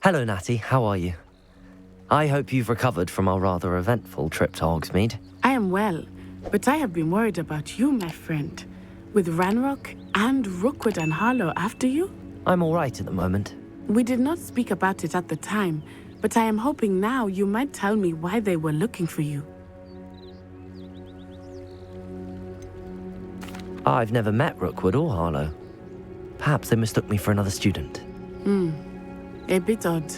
Hello, Natty. How are you? I hope you've recovered from our rather eventful trip to Hogsmeade. I am well, but I have been worried about you, my friend. With Ranrock and Rookwood and Harlow after you? I'm all right at the moment. We did not speak about it at the time, but I am hoping now you might tell me why they were looking for you. I've never met Rookwood or Harlow. Perhaps they mistook me for another student. A bit odd.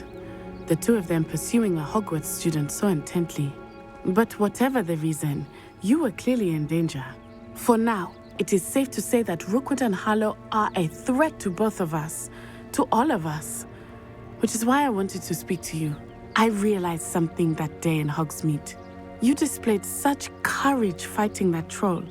The two of them pursuing a Hogwarts student so intently. But whatever the reason, you were clearly in danger. For now, it is safe to say that Rookwood and Harlow are a threat to both of us, to all of us. Which is why I wanted to speak to you. I realized something that day in Hogsmeade. You displayed such courage fighting that troll,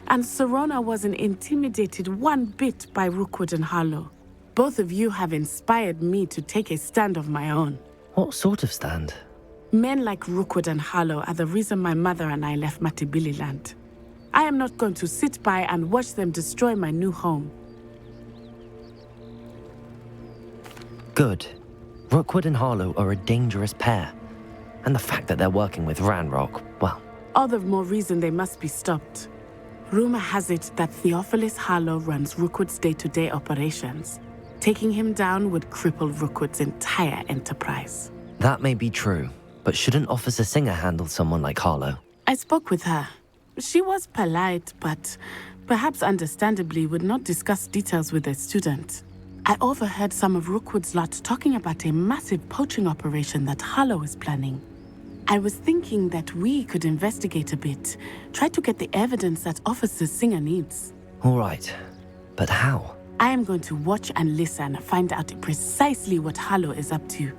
and Serona wasn't intimidated one bit by Rookwood and Harlow. Both of you have inspired me to take a stand of my own. What sort of stand? Men like Rookwood and Harlow are the reason my mother and I left Matibili-land. I am not going to sit by and watch them destroy my new home. Good. Rookwood and Harlow are a dangerous pair. And the fact that they're working with Ranrock, well... All the more reason they must be stopped. Rumor has it that Theophilus Harlow runs Rookwood's day-to-day operations. Taking him down would cripple Rookwood's entire enterprise. That may be true, but shouldn't Officer Singer handle someone like Harlow? I spoke with her. She was polite, but perhaps understandably would not discuss details with a student. I overheard some of Rookwood's lot talking about a massive poaching operation that Harlow is planning. I was thinking that we could investigate a bit, try to get the evidence that Officer Singer needs. All right, but how? I am going to watch and listen, find out precisely what Harlow is up to.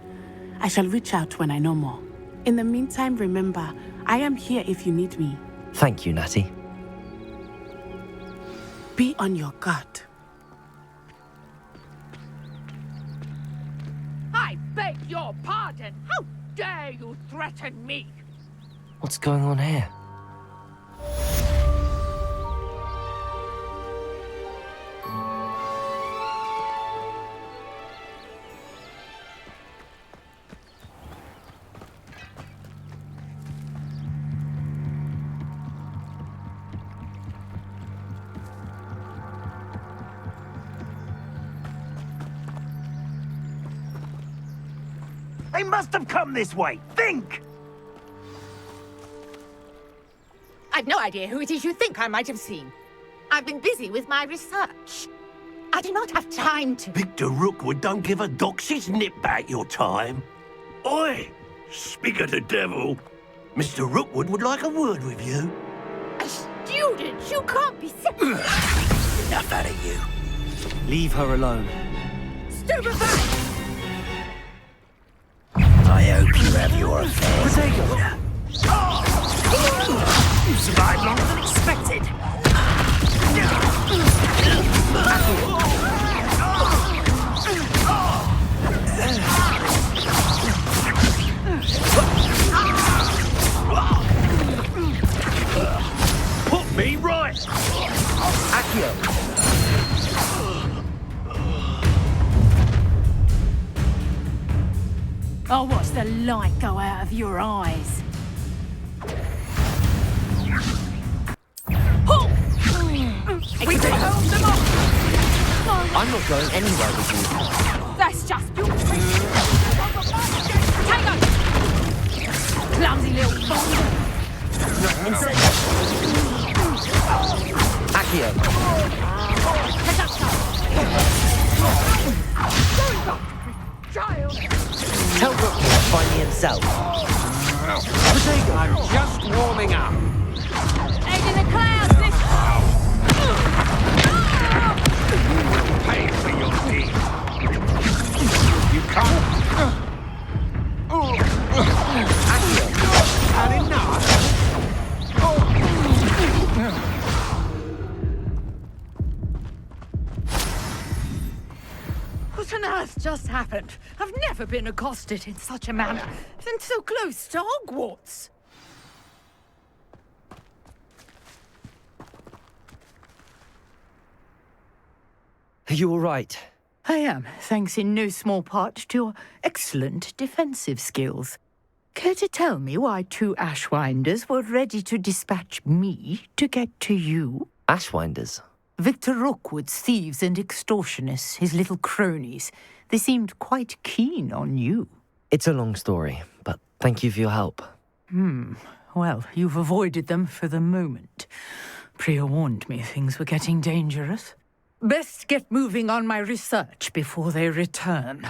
I shall reach out when I know more. In the meantime, remember, I am here if you need me. Thank you, Natty. Be on your guard. I beg your pardon. How dare you threaten me? What's going on here? They must have come this way. Think! I've no idea who it is you think I might have seen. I've been busy with my research. I do not have time to... Victor Rookwood don't give a doxy's nip back your time. Oi! Speak of the devil. Mr. Rookwood would like a word with you. A student? You can't be serious. Enough out of you. Leave her alone. Stupefy! I hope you have your affairs. Protego! You survived longer than expected. Put me right. Accio! I'll watch the light go out of your eyes. We can hold them off! I'm not going anywhere with you. That's just you! Potato! Clumsy little bong! Accio! Child! Tell Rookwood to find me himself. Protego, I'm just warming up. Egg in the clouds! Pay for your deed. You can't. Had enough. What on earth just happened? I've never been accosted in such a manner, and so close to Hogwarts. Are you all right? I am, thanks in no small part to your excellent defensive skills. Care to tell me why 2 Ashwinders were ready to dispatch me to get to you? Ashwinders? Victor Rookwood's thieves and extortionists, his little cronies. They seemed quite keen on you. It's a long story, but thank you for your help. Well, you've avoided them for the moment. Priya warned me things were getting dangerous. Best get moving on my research before they return.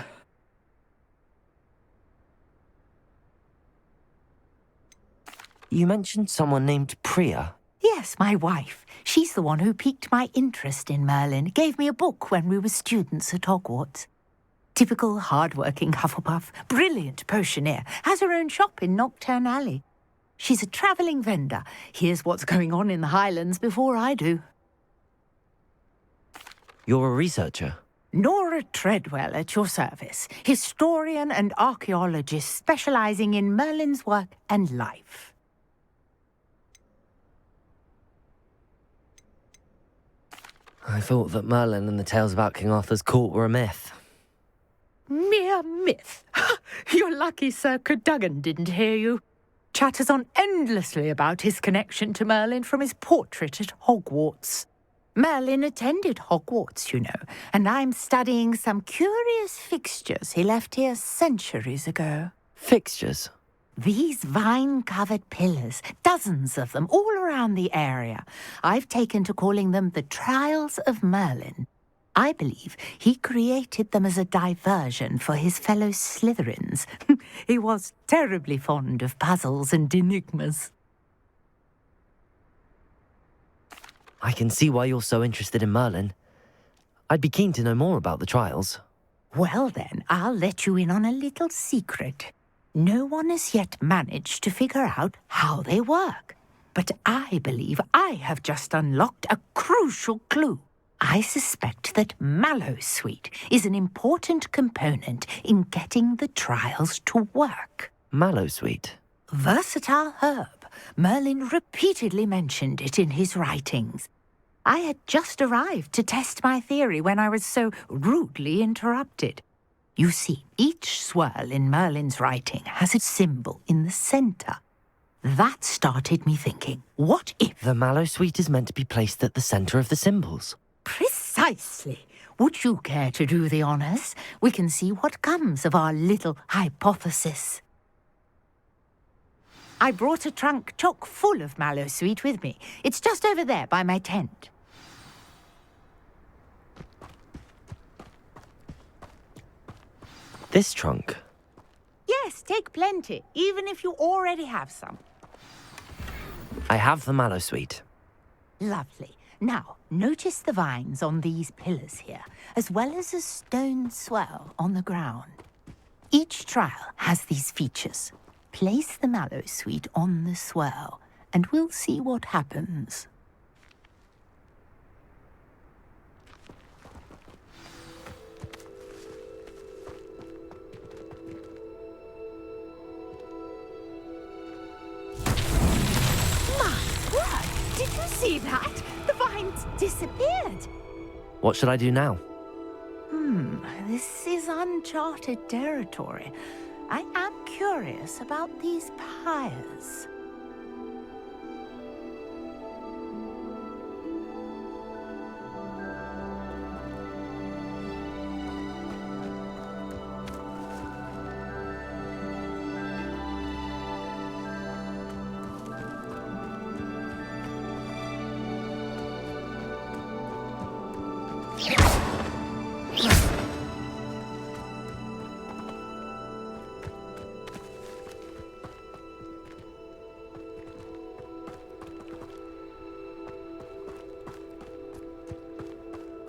You mentioned someone named Priya. Yes, my wife. She's the one who piqued my interest in Merlin. Gave me a book when we were students at Hogwarts. Typical hard-working Hufflepuff, brilliant potioneer, has her own shop in Knockturn Alley. She's a travelling vendor. Hears what's going on in the Highlands before I do. You're a researcher? Nora Treadwell at your service. Historian and archaeologist specialising in Merlin's work and life. I thought that Merlin and the tales about King Arthur's court were a myth. Mere myth. You're lucky Sir Cadogan didn't hear you. Chatters on endlessly about his connection to Merlin from his portrait at Hogwarts. Merlin attended Hogwarts, you know, and I'm studying some curious fixtures he left here centuries ago. Fixtures? These vine-covered pillars, dozens of them, all around the area. I've taken to calling them the Trials of Merlin. I believe he created them as a diversion for his fellow Slytherins. He was terribly fond of puzzles and enigmas. I can see why you're so interested in Merlin. I'd be keen to know more about the trials. Well then, I'll let you in on a little secret. No one has yet managed to figure out how they work. But I believe I have just unlocked a crucial clue. I suspect that Mallowsweet is an important component in getting the trials to work. Mallowsweet? Versatile herb. Merlin repeatedly mentioned it in his writings. I had just arrived to test my theory when I was so rudely interrupted. You see, each swirl in Merlin's writing has a symbol in the centre. That started me thinking, what if... The Mallowsweet is meant to be placed at the centre of the symbols. Precisely. Would you care to do the honours? We can see what comes of our little hypothesis. I brought a trunk chock full of Mallowsweet with me. It's just over there by my tent. This trunk? Yes, take plenty, even if you already have some. I have the Mallowsweet. Lovely. Now, notice the vines on these pillars here, as well as a stone swell on the ground. Each trial has these features. Place the Mallowsweet on the swell, and we'll see what happens. My word! Did you see that? The vines disappeared. What should I do now? This is uncharted territory. I am curious about these pyres.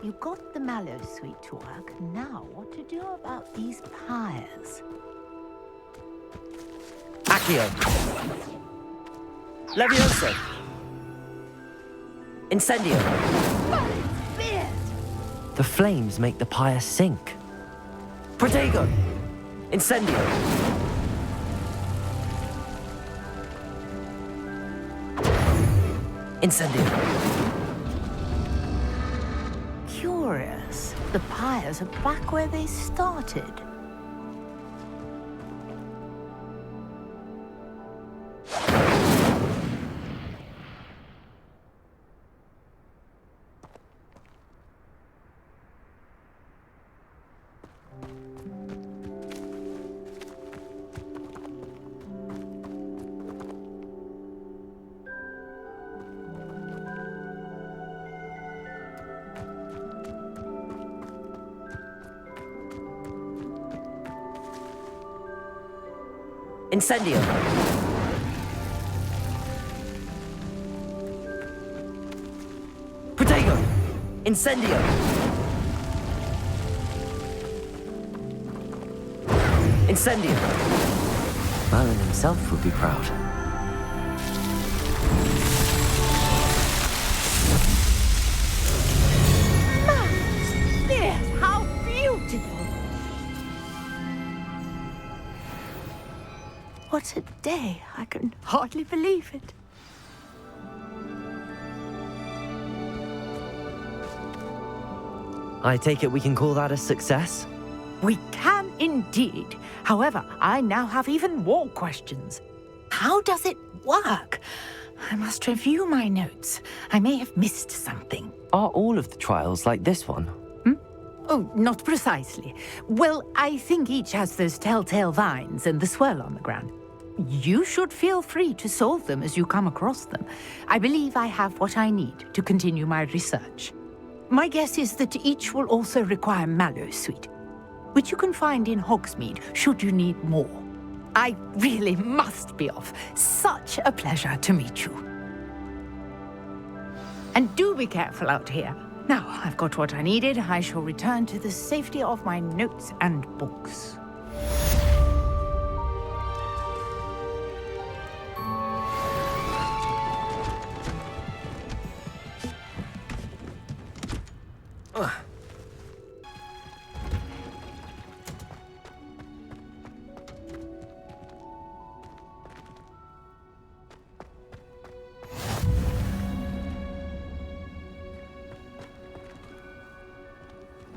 You got the Mallowsweet to work. Now, what to do about these pyres? Accio! Levioso! Incendio! The flames make the pyre sink. Protego! Incendio! Incendio! Curious. the pyres are back where they started. Incendio! Protego! Incendio! Incendio! Merlin himself would be proud. Yes, how beautiful! What a day! I can hardly believe it. I take it we can call that a success? We can indeed. However, I now have even more questions. How does it work? I must review my notes. I may have missed something. Are all of the trials like this one? Oh, not precisely. Well, I think each has those telltale vines and the swirl on the ground. You should feel free to solve them as you come across them. I believe I have what I need to continue my research. My guess is that each will also require mallowsweet, which you can find in Hogsmeade should you need more. I really must be off. Such a pleasure to meet you. And do be careful out here. Now I've got what I needed, I shall return to the safety of my notes and books.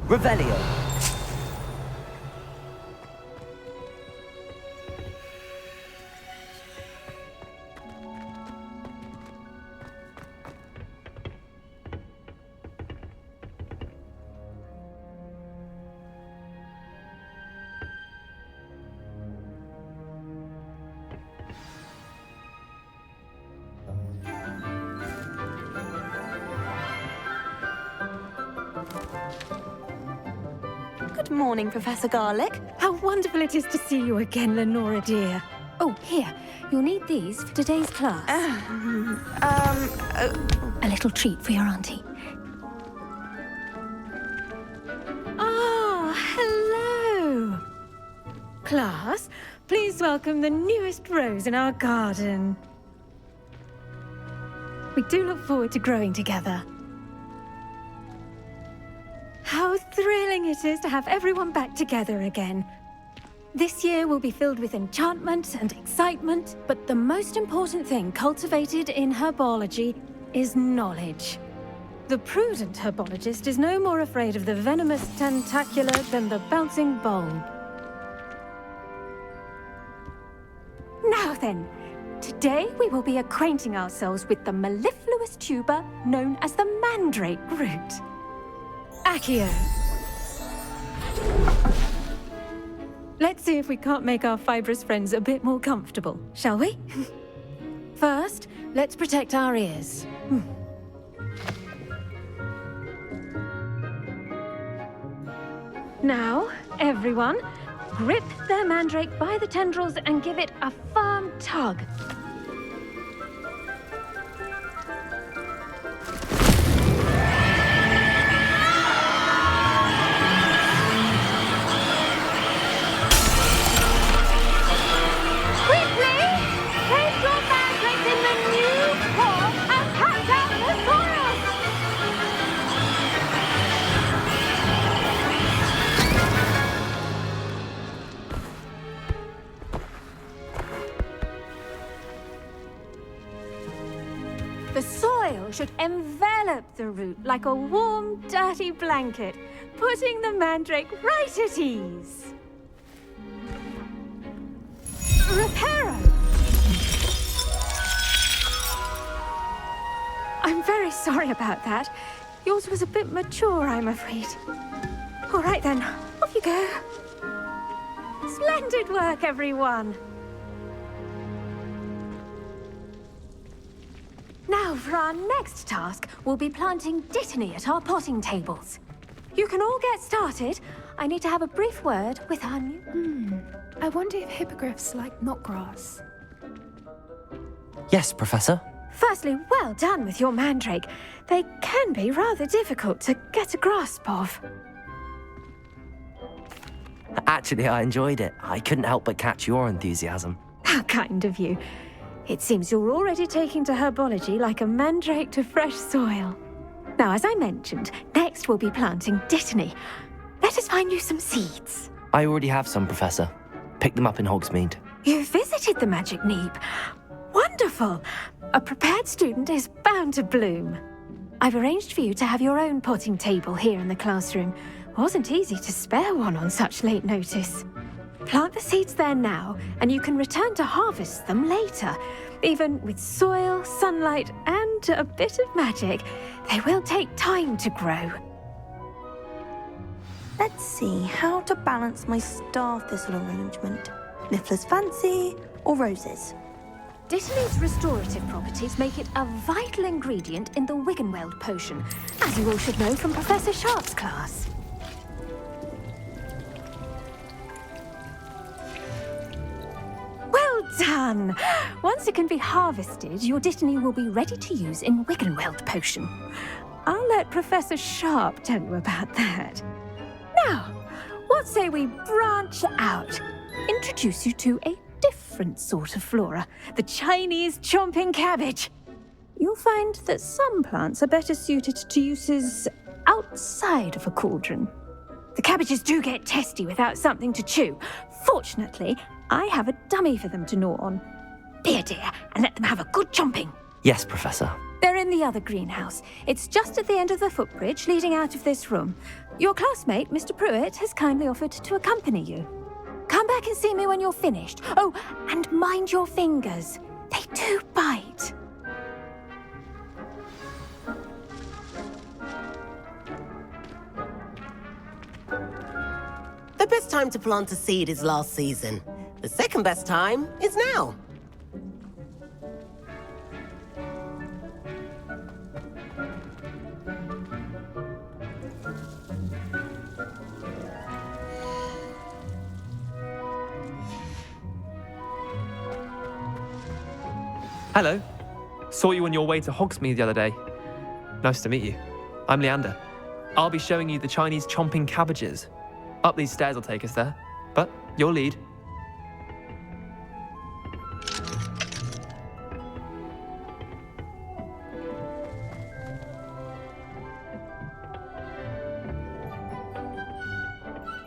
Revelio! Good morning, Professor Garlick. How wonderful it is to see you again, Lenora dear. Oh, here. You'll need these for today's class. A little treat for your auntie. Ah, hello. Class, please welcome the newest rose in our garden. We do look forward to growing together. How thrilling it is to have everyone back together again. This year will be filled with enchantment and excitement, but the most important thing cultivated in herbology is knowledge. The prudent herbologist is no more afraid of the venomous tentacular than the bouncing bulb. Now then, today we will be acquainting ourselves with the mellifluous tuber known as the mandrake root. Accio. Let's see if we can't make our fibrous friends a bit more comfortable, shall we? First, let's protect our ears. Now, everyone, grip their mandrake by the tendrils and give it a firm tug. The soil should envelop the root like a warm, dirty blanket. putting the mandrake right at ease. Reparo! I'm very sorry about that. Yours was a bit mature, I'm afraid. All right then, off you go. Splendid work, everyone. Now, for our next task, we'll be planting Dittany at our potting tables. You can all get started. I need to have a brief word with our new... I wonder if hippogriffs like knotgrass. Yes, Professor. Firstly, well done with your mandrake. They can be rather difficult to get a grasp of. Actually, I enjoyed it. I couldn't help but catch your enthusiasm. How kind of you. It seems you're already taking to herbology like a mandrake to fresh soil. Now, as I mentioned, next we'll be planting Dittany. Let us find you some seeds. I already have some, Professor. Picked them up in Hogsmeade. You visited the Magic Neep. Wonderful! A prepared student is bound to bloom. I've arranged for you to have your own potting table here in the classroom. Wasn't easy to spare one on such late notice. Plant the seeds there now, and you can return to harvest them later. Even with soil, sunlight, and a bit of magic, they will take time to grow. Let's see how to balance my star thistle arrangement. Niffler's fancy or roses? Dittany's restorative properties make it a vital ingredient in the Wiggenweld potion, as you all should know from Professor Sharp's class. Well done! Once it can be harvested, your Dittany will be ready to use in Wiggenweld potion. I'll let Professor Sharp tell you about that. Now, what say we branch out? Introduce you to a different sort of flora, the Chinese chomping cabbage. You'll find that some plants are better suited to uses outside of a cauldron. The cabbages do get testy without something to chew. Fortunately, I have a dummy for them to gnaw on. Be a dear and let them have a good chomping. Yes, Professor. They're in the other greenhouse. It's just at the end of the footbridge leading out of this room. Your classmate, Mr. Pruitt, has kindly offered to accompany you. Come back and see me when you're finished. Oh, and mind your fingers. They do bite. The best time to plant a seed is last season. The second best time is now. Hello. Saw you on your way to Hogsmeade the other day. Nice to meet you. I'm Leander. I'll be showing you the Chinese chomping cabbages. Up these stairs will take us there, but your lead.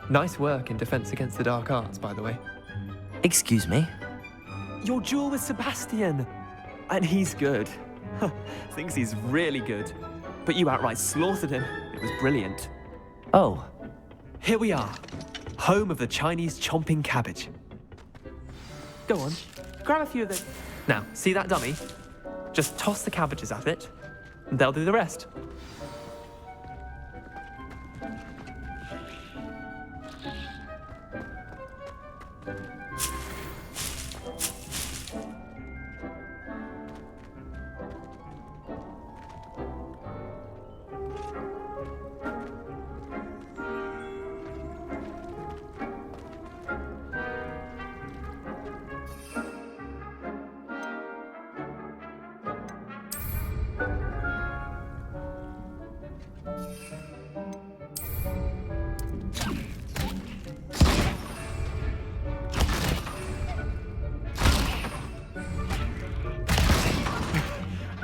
Nice work in Defense Against the Dark Arts, by the way. Excuse me? Your duel with Sebastian! And he's good. Thinks he's really good. But you outright slaughtered him. It was brilliant. Oh. Here we are. Home of the Chinese chomping cabbage. Go on. Grab a few of them. Now, see that dummy? Just toss the cabbages at it, and they'll do the rest.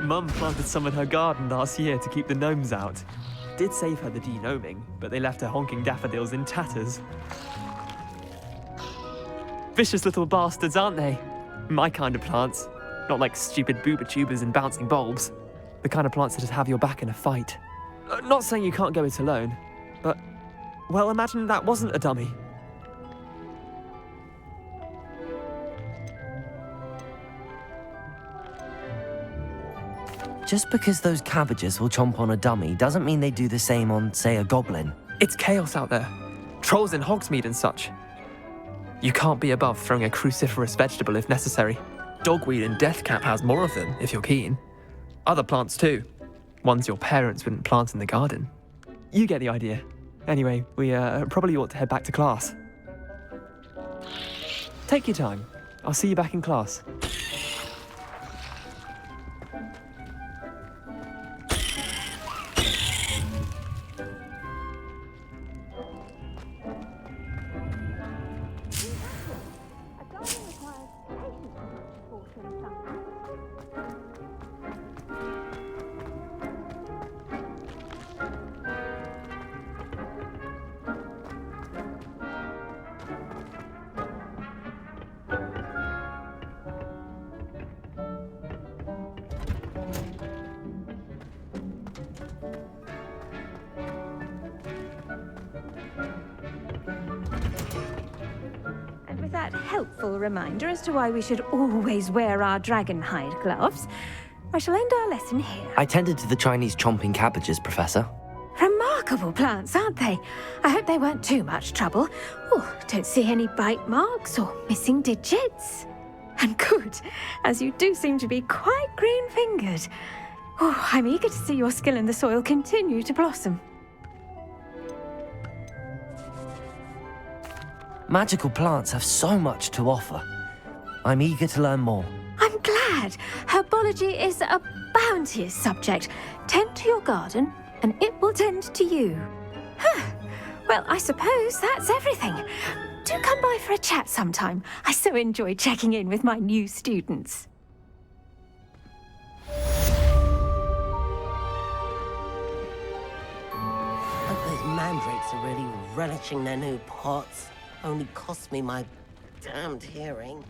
Mum planted some in her garden last year to keep the gnomes out. Did save her the de-gnoming, but they left her honking daffodils in tatters. Vicious little bastards, aren't they? My kind of plants. Not like stupid booba tubers and bouncing bulbs. The kind of plants that just have your back in a fight. Not saying you can't go it alone, but Well, imagine that wasn't a dummy. Just because those cabbages will chomp on a dummy doesn't mean they do the same on, say, a goblin. It's chaos out there. Trolls in Hogsmeade and such. You can't be above throwing a cruciferous vegetable if necessary. Dogweed and Deathcap has more of them, if you're keen. Other plants too. Ones your parents wouldn't plant in the garden. You get the idea. Anyway, we probably ought to head back to class. Take your time. I'll see you back in class. That helpful reminder as to why we should always wear our dragon hide gloves, I shall end our lesson here. I tended to the Chinese chomping cabbages, Professor. Remarkable plants, aren't they? I hope they weren't too much trouble. Oh, don't see any bite marks or missing digits. And good, as you do seem to be quite green-fingered. Oh, I'm eager to see your skill in the soil continue to blossom. Magical plants have so much to offer. I'm eager to learn more. I'm glad. Herbology is a bounteous subject. Tend to your garden, and it will tend to you. Well, I suppose that's everything. Do come by for a chat sometime. I so enjoy checking in with my new students. I hope those mandrakes are really relishing their new pots. Only cost me my damned hearing.